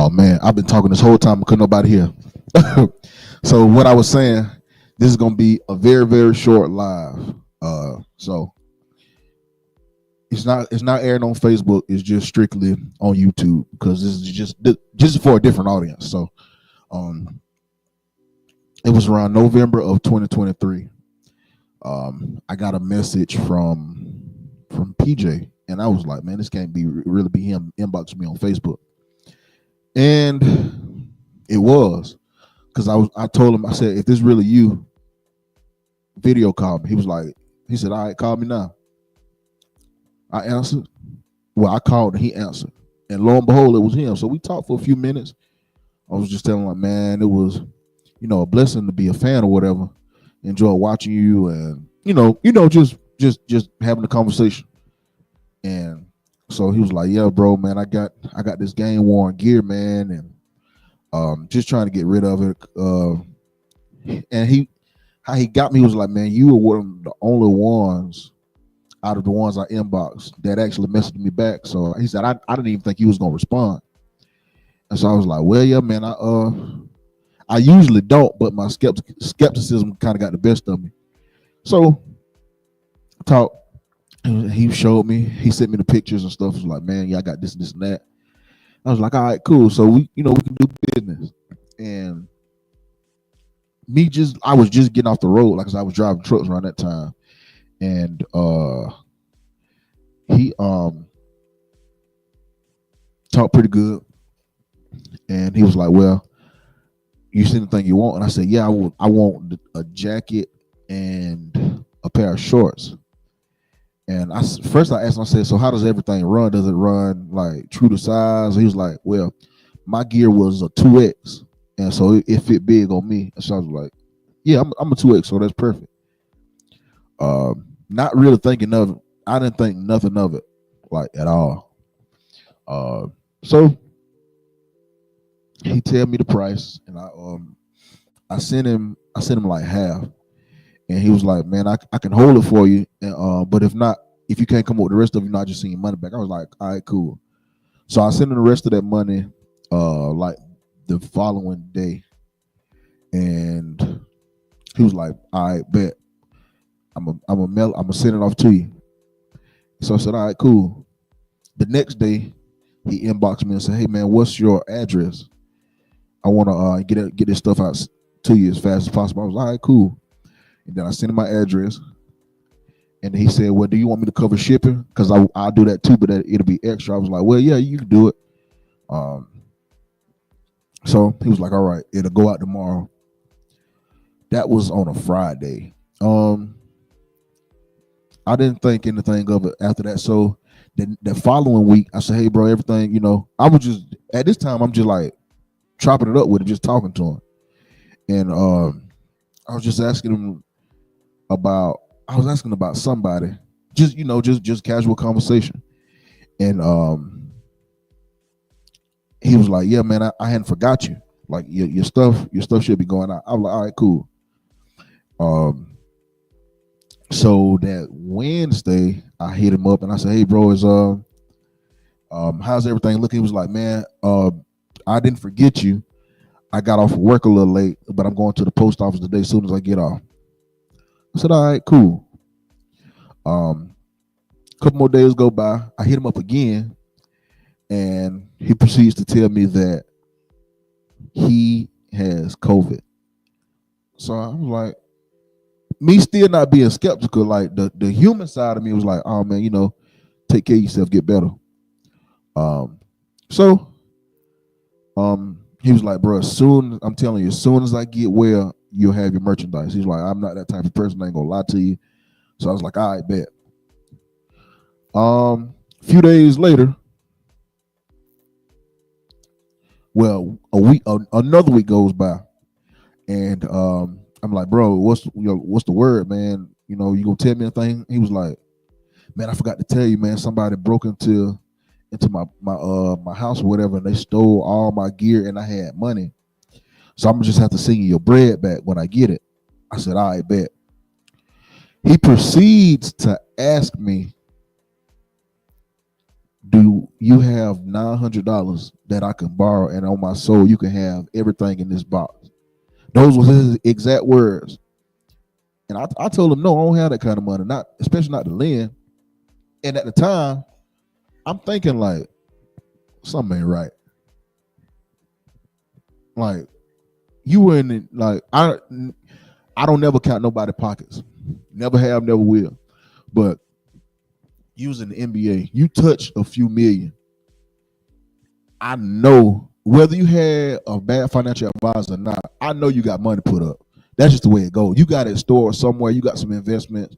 Oh man, I've been talking this whole time. Couldn't nobody hear. So what I was saying, this is gonna be a very very short live. So it's not airing on Facebook. It's just strictly on YouTube because this is just for a different audience. So um, it was around November of 2023. I got a message from PJ, and I was like, man, this can't be really be him inboxing me on Facebook, and it was because I told him, I said, if this really you, video call me. He said, all right, call me now. I answered. Well, I called and he answered, and lo and behold, it was him. So we talked for a few minutes. I was just telling him, like, man, it was, a blessing to be a fan or whatever. Enjoy watching you, and just having a conversation. And so he was like, yeah, bro, man, I got this game worn gear, man, and just trying to get rid of it. And how he got me was like, man, you were one of the only ones out of the ones I inboxed that actually messaged me back. So he said, I didn't even think he was gonna respond. And so I was like, well, yeah, man, I usually don't, but my skepticism kind of got the best of me. So talk. He showed me. He sent me the pictures and stuff. He was like, man, yeah, I got this, this, and that. I was like, all right, cool. So we can do business. And I was just getting off the road, like, cause I was driving trucks around that time, and he talked pretty good, and he was like, well, you see anything you want? And I said, yeah, I want a jacket and a pair of shorts. And first I asked him, I said, so how does everything run? Does it run like true to size? He was like, well, my gear was a 2X, and so it fit big on me. And so I was like, yeah, I'm a 2X, so that's perfect. Not really thinking of it. I didn't think nothing of it, like, at all. So he tell me the price, and I sent him like half. And he was like, man, I can hold it for you. And, but if you can't come up with the rest of it, I just send your money back. I was like, all right, cool. So I sent him the rest of that money like the following day. And he was like, all right, bet. I'm gonna send it off to you. So I said, all right, cool. The next day, he inboxed me and said, hey, man, what's your address? I want to get this stuff out to you as fast as possible. I was like, all right, cool. And then I sent him my address, and he said, well, do you want me to cover shipping? Because I'll do that too, but it'll be extra. I was like, well, yeah, you can do it. So he was like, all right, it'll go out tomorrow. That was on a Friday. I didn't think anything of it after that. So the following week, I said, hey, bro, everything, I was just, at this time, I'm just like chopping it up with him, just talking to him. And I was just asking him about somebody, just casual conversation. And he was like, yeah, man, I hadn't forgot you. Like your stuff should be going out. I was like, all right, cool. So that Wednesday I hit him up and I said, hey, bro, how's everything looking? He was like, man, I didn't forget you. I got off of work a little late, but I'm going to the post office today as soon as I get off. I said, all right, cool. A couple more days go by. I hit him up again, and he proceeds to tell me that he has COVID. So I was like, me still not being skeptical, like the human side of me was like, oh man, take care of yourself, get better. So he was like, bro, as soon as I get well, you'll have your merchandise. He's like, I'm not that type of person. I ain't gonna lie to you. So I was like, all right, bet. A few days later, well, another week goes by, and I'm like, bro, what's the word, man? You gonna tell me anything? He was like, man, I forgot to tell you, man. Somebody broke into my house or whatever, and they stole all my gear, and I had money. So I'm gonna just have to send you your bread back when I get it. I said, all right, bet. He proceeds to ask me do you have $900 that I can borrow, and on my soul you can have everything in this box? Those were his exact words. And I told him, no, I don't have that kind of money, not especially not to lend. And at the time, I'm thinking like something ain't right. Like you were in it, like I don't never count nobody's pockets. Never have, never will. But using the NBA, you touch a few million. I know whether you had a bad financial advisor or not, I know you got money put up. That's just the way it goes. You got it stored somewhere. You got some investments.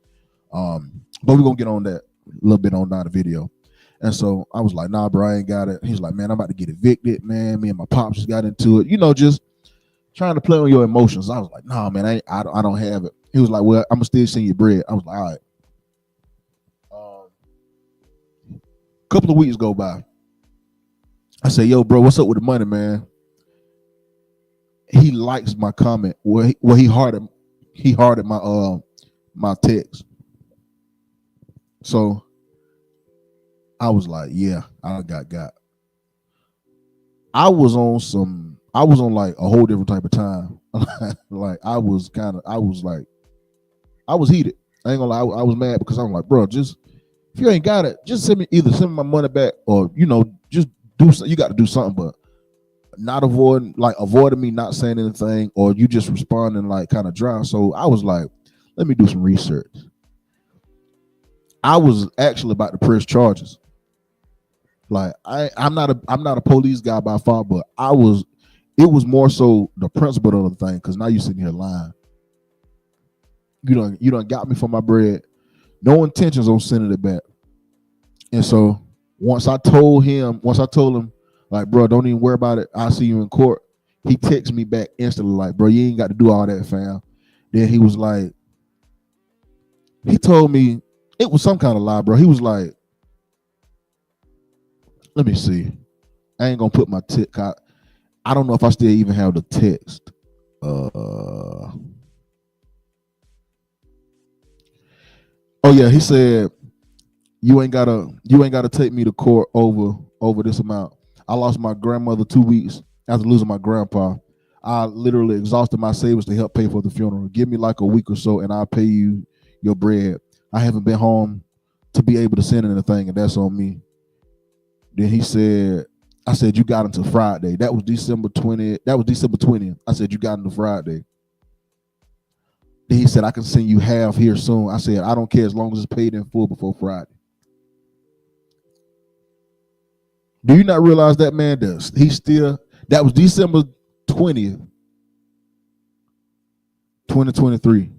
But we're gonna get on that a little bit on down the video. And so I was like, nah, bro, I ain't got it. He's like, man, I'm about to get evicted, man. Me and my pops just got into it. Just trying to play on your emotions. I was like, nah, man, I don't have it. He was like, well, I'm gonna still send you bread. I was like, all right. Couple of weeks go by. I say, yo, bro, what's up with the money, man? He likes my comment. He hearted my text. So I was like, yeah, I got. I was on like a whole different type of time. Like I was heated. I ain't gonna lie, I was mad because I'm like, bro, just if you ain't got it, just send me my money back, or just do something. You got to do something, but not avoiding me not saying anything, or you just responding like kind of dry. So I was like, let me do some research. I was actually about to press charges. Like I'm not a police guy by far, but it was more so the principle of the thing, because now you're sitting here lying. You done got me for my bread. No intentions on sending it back. And so once I told him, like, bro, don't even worry about it, I'll see you in court, he texted me back instantly like, bro, you ain't got to do all that, fam. Then he was like, he told me it was some kind of lie, bro. He was like, let me see. I ain't gonna put my text. I don't know if I still even have the text. Oh yeah, he said, you ain't gotta take me to court over this amount. I lost my grandmother 2 weeks after losing my grandpa. I literally exhausted my savings to help pay for the funeral. Give me like a week or so and I'll pay you your bread. I haven't been home to be able to send anything, and that's on me. Then he said, I said, you got until Friday. That was December 20th. I said, you got until Friday. Then he said, I can send you half here soon. I said, I don't care as long as it's paid in full before Friday. Do you not realize that man does? That was December 20th, 2023.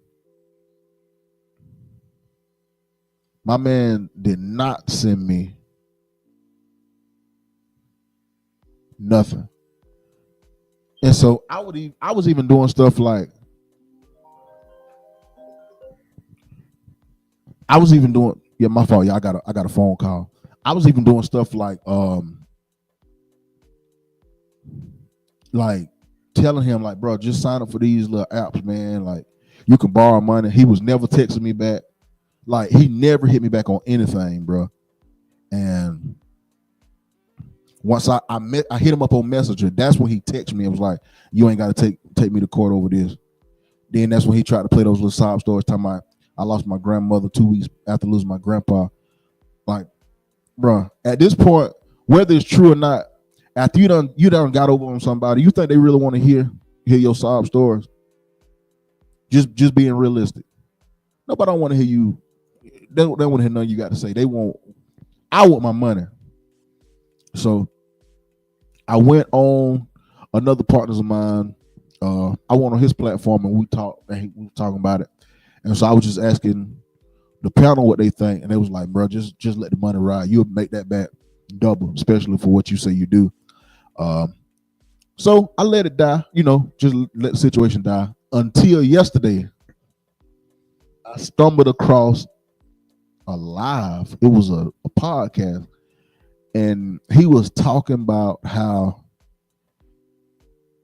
My man did not send me nothing. And so I was even doing stuff like, my fault, y'all. I got a phone call. I was even doing stuff like telling him like, bro, just sign up for these little apps, man. Like you can borrow money. He was never texting me back. Like he never hit me back on anything, bro. And once I hit him up on Messenger, that's when he texted me and was like, you ain't got to take me to court over this. Then that's when he tried to play those little sob stories talking about, I lost my grandmother 2 weeks after losing my grandpa. Like, bro, at this point, whether it's true or not, after you done got over on somebody, you think they really want to hear your sob stories? Just being realistic. Nobody don't want to hear you. They don't want to hear nothing you got to say. I want my money. So I went on another partners of mine. I went on his platform and we were talking about it. And so I was just asking the panel what they think, and they was like, bro, just let the money ride. You'll make that back double, especially for what you say you do. So I let it die, just let the situation die until yesterday. I stumbled across a live. It was a podcast, and he was talking about how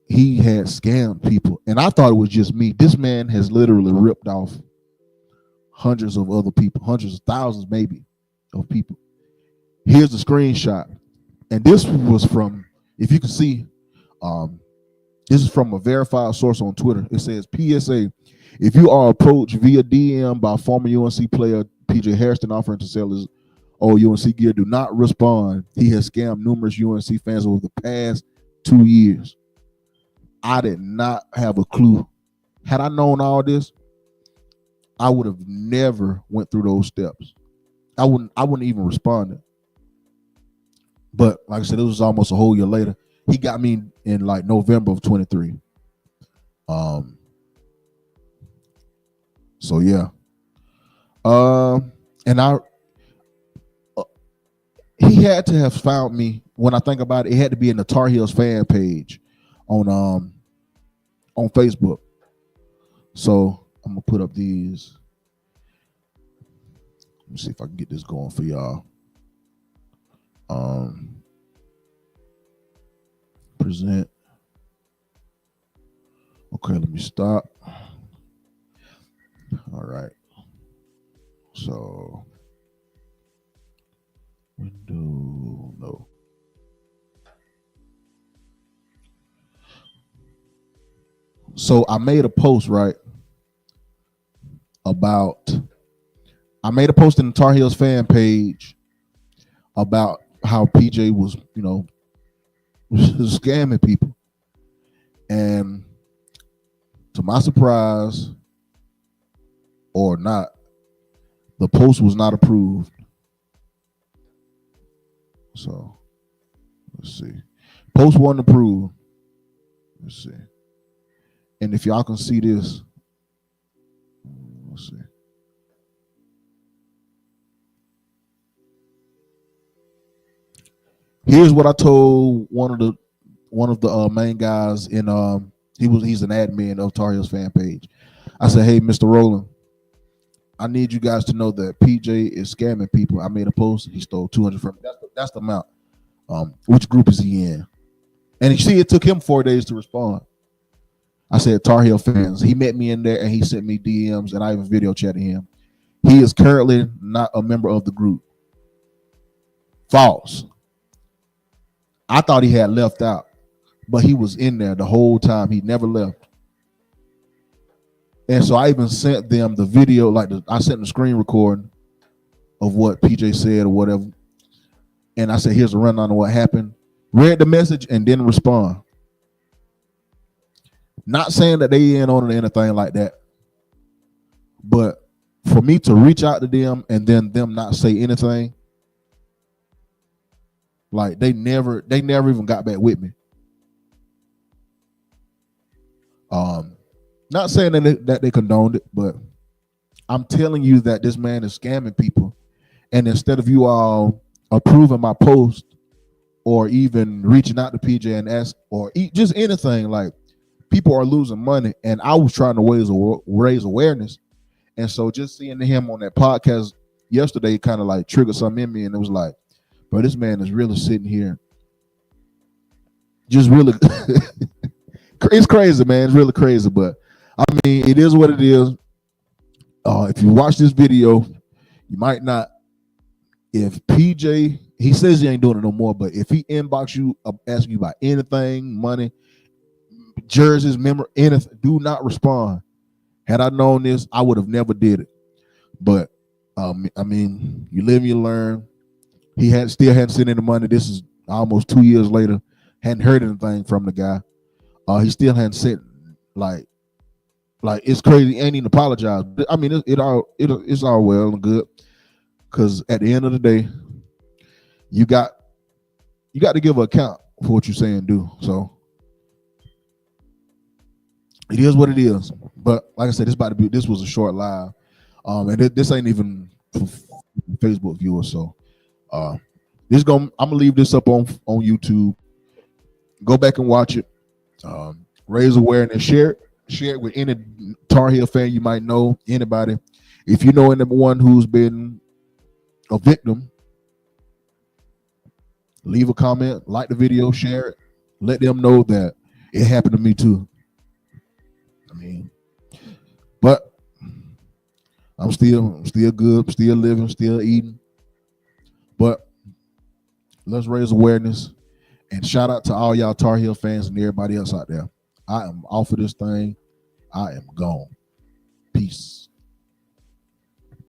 he had scammed people, and I thought it was just me. This man has literally ripped off hundreds of other people, hundreds of thousands maybe of people. Here's the screenshot, and this was from, if you can see, um, this is from a verified source on Twitter. It says, PSA, if you are approached via DM by former UNC player PJ Hairston offering to sell his old UNC gear, do not respond. He has scammed numerous UNC fans over the past 2 years. I did not have a clue. Had I known all this, I would have never went through those steps. I wouldn't even respond. But like I said, it was almost a whole year later. He got me in like November of 23. So yeah. And he had to have found me. When I think about it, it had to be in the Tar Heels fan page on Facebook. So I'm gonna put up these. Let me see if I can get this going for y'all. Present. Okay, let me stop. All right. So window, no. So I made a post, right? I made a post in the Tar Heels fan page about how PJ was, scamming people. And to my surprise, or not, the post was not approved. So let's see. Post wasn't approved. Let's see. And if y'all can see this, let's see. Here's what I told one of the main guys in he's an admin of Tar Heels fan page. I said, hey, Mr. Rowland, I need you guys to know that PJ is scamming people. I made a post. He stole 200 from me. That's the amount. Which group is he in? And you see, it took him 4 days to respond. I said, Tar Heel fans. He met me in there and he sent me DMs and I even video chatted him. He is currently not a member of the group. False. I thought he had left out, but he was in there the whole time. He never left. And so I even sent them the video, I sent the screen recording of what PJ said or whatever. And I said, here's a rundown of what happened. Read the message and didn't respond. Not saying that they in on it or anything like that. But for me to reach out to them and then them not say anything, like they never even got back with me. Not saying that they condoned it, but I'm telling you that this man is scamming people. And instead of you all approving my post or even reaching out to PJ and ask or just anything, like people are losing money. And I was trying to raise awareness. And so just seeing him on that podcast yesterday kind of like triggered something in me. And it was like, bro, this man is really sitting here. Just really, it's crazy, man. It's really crazy. But I mean, it is what it is. If you watch this video, you might not. If PJ, he says he ain't doing it no more, but if he inbox you, asking you about anything, money, jerseys, anything, do not respond. Had I known this, I would have never did it. But I mean, you live and you learn. He still hadn't sent any money. This is almost 2 years later. Hadn't heard anything from the guy. He still hadn't sent like it's crazy. Ain't even apologized. I mean, it's all well and good. Because at the end of the day, you got to give an account for what you say and do. So it is what it is. But like I said, this was a short live, and this ain't even for Facebook viewers. So I'm gonna leave this up on YouTube. Go back and watch it. Raise awareness. Share it with any Tar Heel fan you might know. Anybody, if you know anyone who's been a victim, leave a comment, like the video, share it, let them know that it happened to me too. I mean, but I'm still good, still living, still eating. But Let's raise awareness. And shout out to all y'all Tar Heel fans and everybody else out there. I am off of this thing. I am gone. Peace.